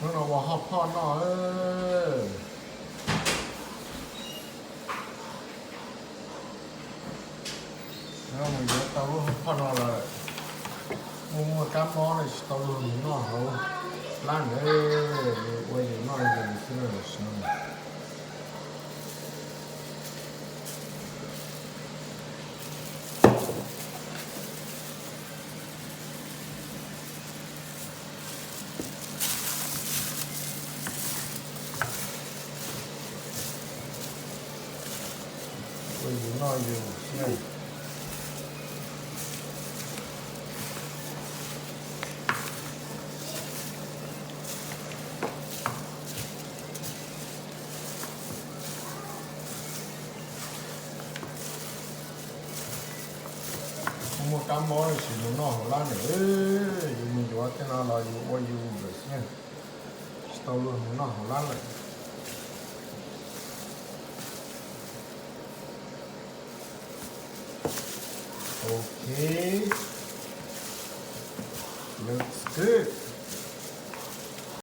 nó vào họp họ nó nó mình nhớ tao lúc họ nó là mua cá món này tao lúc nó hậu lan đấy quay gì nó là gì xưa là sao quay gì nó gì xưa mua cá món này chỉ nó lan đấy mình cho cái nào là quay gì được xưa tao luôn nó lan lại okay looks good